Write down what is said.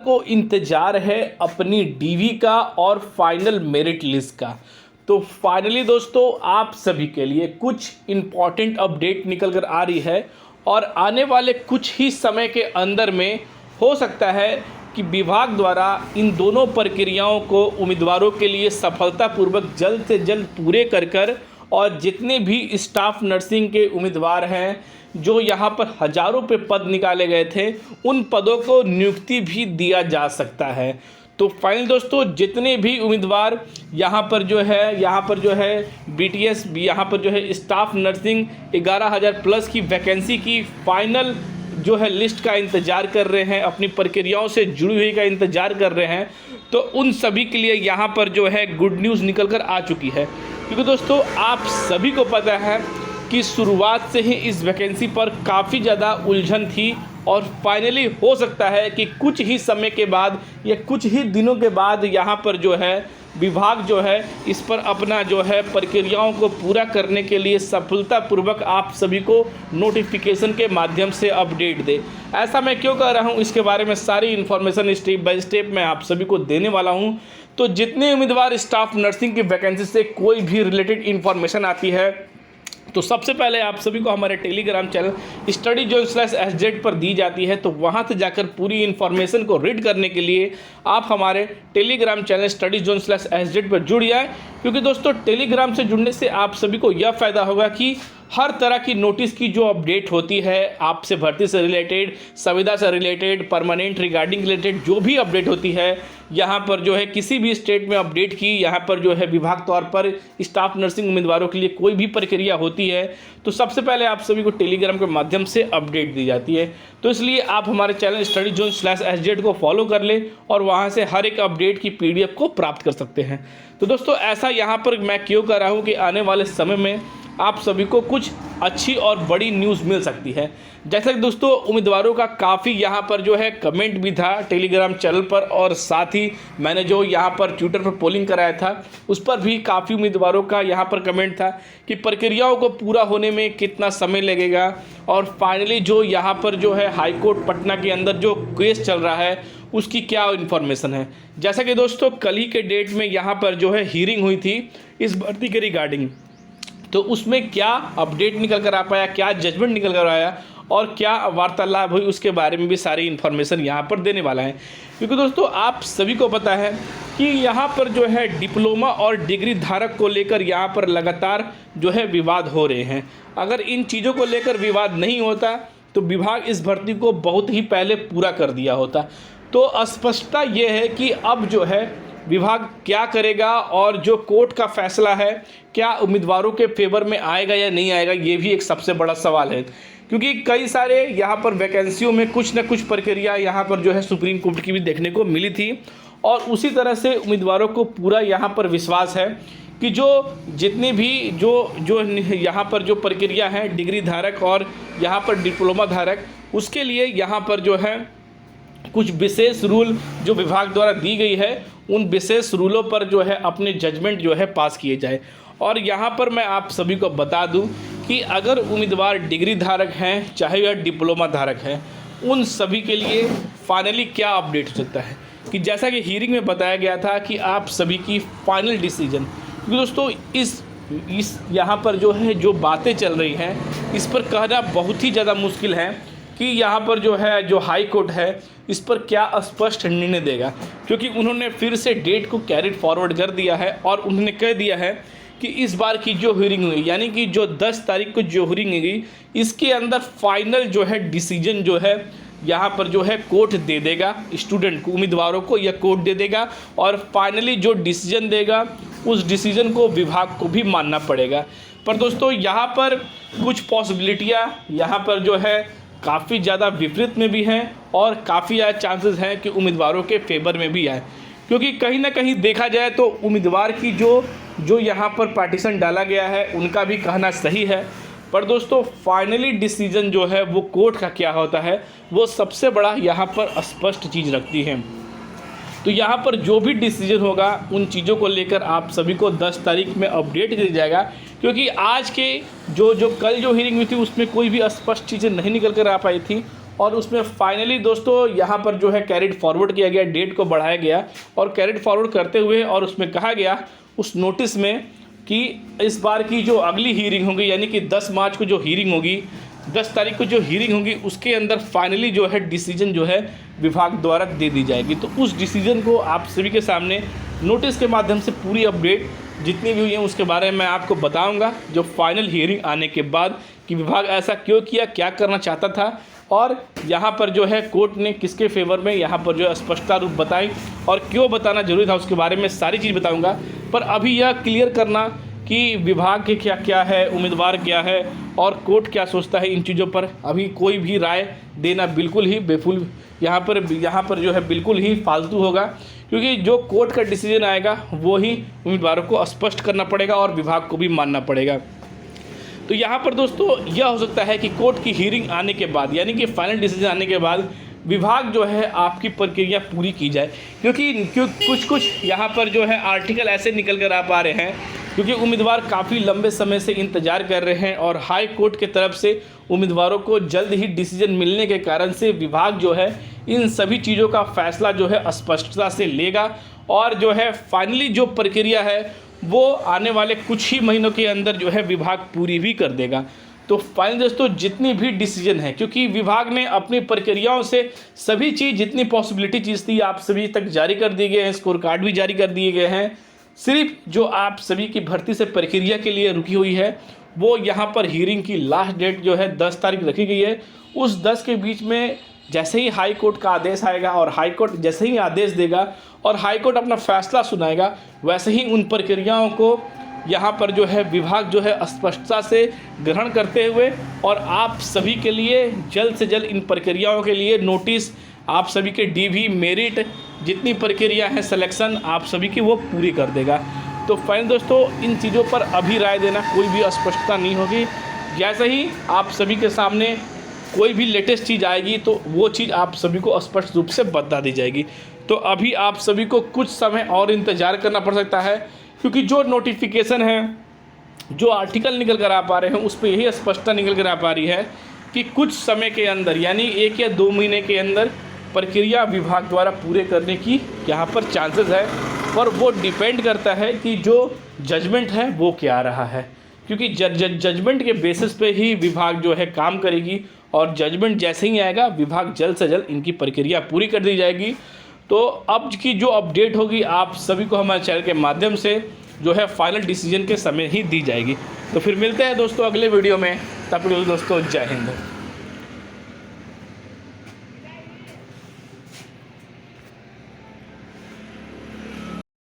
को इंतजार है अपनी डीवी का और फाइनल मेरिट लिस्ट का। तो फाइनली दोस्तों आप सभी के लिए कुछ इम्पॉर्टेंट अपडेट निकल कर आ रही है और आने वाले कुछ ही समय के अंदर में हो सकता है कि विभाग द्वारा इन दोनों प्रक्रियाओं को उम्मीदवारों के लिए सफलतापूर्वक जल्द से जल्द पूरे कर और जितने भी स्टाफ नर्सिंग के उम्मीदवार हैं जो यहाँ पर हज़ारों पे पद निकाले गए थे उन पदों को नियुक्ति भी दिया जा सकता है। तो फाइनल दोस्तों जितने भी उम्मीदवार यहाँ पर जो है बीटीएस यहाँ पर जो है स्टाफ नर्सिंग 11,000 प्लस की वैकेंसी की फाइनल जो है लिस्ट का इंतज़ार कर रहे हैं, अपनी प्रक्रियाओं से जुड़ी हुई का इंतज़ार कर रहे हैं, तो उन सभी के लिए यहाँ पर जो है गुड न्यूज़ निकल कर आ चुकी है। क्योंकि दोस्तों आप सभी को पता है कि शुरुआत से ही इस वैकेंसी पर काफ़ी ज़्यादा उलझन थी और फाइनली हो सकता है कि कुछ ही समय के बाद या कुछ ही दिनों के बाद यहाँ पर जो है विभाग जो है इस पर अपना जो है प्रक्रियाओं को पूरा करने के लिए सफलतापूर्वक आप सभी को नोटिफिकेशन के माध्यम से अपडेट दे। ऐसा मैं क्यों कर रहा हूँ, इसके बारे में सारी इन्फॉर्मेशन स्टेप बाय स्टेप मैं आप सभी को देने वाला हूँ। तो जितने उम्मीदवार स्टाफ नर्सिंग की वैकेंसी से कोई भी रिलेटेड इन्फॉर्मेशन आती है तो सबसे पहले आप सभी को हमारे टेलीग्राम चैनल studyzone/sz पर दी जाती है। तो वहां से जाकर पूरी इन्फॉर्मेशन को रीड करने के लिए आप हमारे टेलीग्राम चैनल studyzone/sz पर जुड़ जाएं। क्योंकि दोस्तों टेलीग्राम से जुड़ने से आप सभी को यह फ़ायदा होगा कि हर तरह की नोटिस की जो अपडेट होती है आपसे भर्ती से रिलेटेड, संविदा से रिलेटेड, परमानेंट रिगार्डिंग रिलेटेड जो भी अपडेट होती है यहाँ पर जो है किसी भी स्टेट में अपडेट की यहाँ पर जो है विभाग तौर पर स्टाफ नर्सिंग उम्मीदवारों के लिए कोई भी प्रक्रिया होती है तो सबसे पहले आप सभी को टेलीग्राम के माध्यम से अपडेट दी जाती है। तो इसलिए आप हमारे चैनल studyzone/sz को फॉलो कर लें और वहाँ से हर एक अपडेट की PDF को प्राप्त कर सकते हैं। तो दोस्तों ऐसा यहाँ पर मैं क्यों कर रहा हूँ कि आने वाले समय में आप सभी को कुछ अच्छी और बड़ी न्यूज़ मिल सकती है। जैसा कि दोस्तों उम्मीदवारों का काफ़ी यहाँ पर जो है कमेंट भी था टेलीग्राम चैनल पर और साथ ही मैंने जो यहाँ पर ट्विटर पर पोलिंग कराया था उस पर भी काफ़ी उम्मीदवारों का यहाँ पर कमेंट था कि प्रक्रियाओं को पूरा होने में कितना समय लगेगा और फाइनली जो यहाँ पर जो है हाईकोर्ट पटना के अंदर जो केस चल रहा है उसकी क्या इन्फॉर्मेशन है। जैसा कि दोस्तों कल ही के डेट में यहाँ पर जो है हीयरिंग हुई थी इस भर्ती के रिगार्डिंग, तो उसमें क्या अपडेट निकल कर आ पाया, क्या जजमेंट निकल कर आया और क्या वार्तालाप हुई उसके बारे में भी सारी इन्फॉर्मेशन यहाँ पर देने वाला है। क्योंकि दोस्तों आप सभी को पता है कि यहाँ पर जो है डिप्लोमा और डिग्री धारक को लेकर यहाँ पर लगातार जो है विवाद हो रहे हैं। अगर इन चीज़ों को लेकर विवाद नहीं होता तो विभाग इस भर्ती को बहुत ही पहले पूरा कर दिया होता। तो स्पष्टता ये है कि अब जो है विभाग क्या करेगा और जो कोर्ट का फैसला है क्या उम्मीदवारों के फेवर में आएगा या नहीं आएगा, ये भी एक सबसे बड़ा सवाल है। क्योंकि कई सारे यहाँ पर वैकेंसियों में कुछ न कुछ प्रक्रिया यहाँ पर जो है सुप्रीम कोर्ट की भी देखने को मिली थी और उसी तरह से उम्मीदवारों को पूरा यहाँ पर विश्वास है कि जो जितनी भी जो यहाँ पर जो प्रक्रिया है डिग्री धारक और यहाँ पर डिप्लोमा धारक उसके लिए यहाँ पर जो है कुछ विशेष रूल जो विभाग द्वारा दी गई है उन विशेष रूलों पर जो है अपने जजमेंट जो है पास किए जाए। और यहाँ पर मैं आप सभी को बता दूं कि अगर उम्मीदवार डिग्री धारक हैं चाहे वह डिप्लोमा धारक हैं उन सभी के लिए फाइनली क्या अपडेट हो सकता है कि जैसा कि हीयरिंग में बताया गया था कि आप सभी की फाइनल डिसीजन, क्योंकि दोस्तों इस यहाँ पर जो है जो बातें चल रही हैं इस पर कहना बहुत ही ज़्यादा मुश्किल है कि यहाँ पर जो है जो हाई कोर्ट है इस पर क्या स्पष्ट निर्णय देगा। क्योंकि उन्होंने फिर से डेट को कैरिड फॉरवर्ड कर दिया है और उन्होंने कह दिया है कि इस बार की जो हीयरिंग हुई यानी कि जो 10 तारीख को जो हीयरिंग हुई इसके अंदर फाइनल जो है डिसीजन जो है यहाँ पर जो है कोर्ट दे देगा स्टूडेंट को, उम्मीदवारों को यह कोर्ट दे देगा और फाइनली जो डिसीजन देगा उस डिसीजन को विभाग को भी मानना पड़ेगा। पर दोस्तों यहाँ पर कुछ पॉसिबिलिटियाँ यहाँ पर जो है काफ़ी ज़्यादा विपरीत में भी हैं और काफ़ी ज़्यादा चांसेस हैं कि उम्मीदवारों के फेवर में भी आए। क्योंकि कहीं ना कहीं देखा जाए तो उम्मीदवार की जो यहाँ पर पार्टीशन डाला गया है उनका भी कहना सही है। पर दोस्तों फाइनली डिसीजन जो है वो कोर्ट का क्या होता है वो सबसे बड़ा यहाँ पर स्पष्ट चीज़ रखती है। तो यहाँ पर जो भी डिसीजन होगा उन चीज़ों को लेकर आप सभी को 10 तारीख में अपडेट दिया जाएगा। क्योंकि आज के जो कल जो हीयरिंग हुई थी उसमें कोई भी स्पष्ट चीज़ें नहीं निकल कर आ पाई थी और उसमें फाइनली दोस्तों यहाँ पर जो है कैरिड फॉरवर्ड किया गया, डेट को बढ़ाया गया और कैरिड फॉरवर्ड करते हुए और उसमें कहा गया उस नोटिस में कि इस बार की जो अगली हीयरिंग होगी यानी कि 10 मार्च को जो हीयरिंग होगी, 10 तारीख को जो हीयरिंग होगी उसके अंदर फाइनली जो है डिसीजन जो है विभाग द्वारा दे दी जाएगी। तो उस डिसीजन को आप सभी के सामने नोटिस के माध्यम से पूरी अपडेट जितनी भी हुई है उसके बारे में मैं आपको बताऊंगा, जो फाइनल हियरिंग आने के बाद कि विभाग ऐसा क्यों किया, क्या करना चाहता था और यहाँ पर जो है कोर्ट ने किसके फेवर में यहाँ पर जो है स्पष्टता रूप बताई और क्यों बताना जरूरी था उसके बारे में सारी चीज़ बताऊंगा। पर अभी यह क्लियर करना कि विभाग के क्या क्या है, उम्मीदवार क्या है और कोर्ट क्या सोचता है, इन चीज़ों पर अभी कोई भी राय देना बिल्कुल ही बेफुल यहाँ पर जो है बिल्कुल ही फालतू होगा, क्योंकि जो कोर्ट का डिसीजन आएगा वो ही उम्मीदवारों को स्पष्ट करना पड़ेगा और विभाग को भी मानना पड़ेगा। तो यहाँ पर दोस्तों यह हो सकता है कि कोर्ट की हियरिंग आने के बाद यानी कि फाइनल डिसीजन आने के बाद विभाग जो है आपकी प्रक्रिया पूरी की जाए, क्योंकि कुछ यहाँ पर जो है आर्टिकल ऐसे निकल कर आ पा रहे हैं, क्योंकि उम्मीदवार काफ़ी लंबे समय से इंतज़ार कर रहे हैं और हाई कोर्ट के तरफ से उम्मीदवारों को जल्द ही डिसीजन मिलने के कारण से विभाग जो है इन सभी चीज़ों का फैसला जो है स्पष्टता से लेगा और जो है फाइनली जो प्रक्रिया है वो आने वाले कुछ ही महीनों के अंदर जो है विभाग पूरी भी कर देगा। तो फाइनल दोस्तों जितनी भी डिसीजन है, क्योंकि विभाग ने अपनी प्रक्रियाओं से सभी चीज़ जितनी पॉसिबिलिटी चीज़ थी आप सभी तक जारी कर दिए गए हैं, स्कोर कार्ड भी जारी कर दिए गए हैं। सिर्फ जो आप सभी की भर्ती से प्रक्रिया के लिए रुकी हुई है वो यहाँ पर हियरिंग की लास्ट डेट जो है 10 तारीख रखी गई है। उस 10 के बीच में जैसे ही हाई कोर्ट का आदेश आएगा और हाई कोर्ट जैसे ही आदेश देगा और हाई कोर्ट अपना फैसला सुनाएगा, वैसे ही उन प्रक्रियाओं को यहाँ पर जो है विभाग जो है स्पष्टता से ग्रहण करते हुए और आप सभी के लिए जल्द से जल्द इन प्रक्रियाओं के लिए नोटिस आप सभी के डीवी मेरिट जितनी प्रक्रिया है सिलेक्शन आप सभी की वो पूरी कर देगा। तो फाइनल दोस्तों इन चीज़ों पर अभी राय देना कोई भी स्पष्टता नहीं होगी, जैसे ही आप सभी के सामने कोई भी लेटेस्ट चीज़ आएगी तो वो चीज़ आप सभी को स्पष्ट रूप से बता दी जाएगी। तो अभी आप सभी को कुछ समय और इंतज़ार करना पड़ सकता है, क्योंकि जो नोटिफिकेशन है, जो आर्टिकल निकल कर आ पा रहे हैं उस पर यही स्पष्टता निकल कर आ पा रही है कि कुछ समय के अंदर यानी 1 या 2 महीने के अंदर प्रक्रिया विभाग द्वारा पूरे करने की यहाँ पर चांसेस है। पर वो डिपेंड करता है कि जो जजमेंट है वो क्या रहा है, क्योंकि जजमेंट के बेसिस पे ही विभाग जो है काम करेगी और जजमेंट जैसे ही आएगा विभाग जल्द से जल्द इनकी प्रक्रिया पूरी कर दी जाएगी। तो अब की जो अपडेट होगी आप सभी को हमारे चैनल के माध्यम से जो है फाइनल डिसीजन के समय ही दी जाएगी। तो फिर मिलते हैं दोस्तों अगले वीडियो में, तब तक दोस्तों जय हिंद।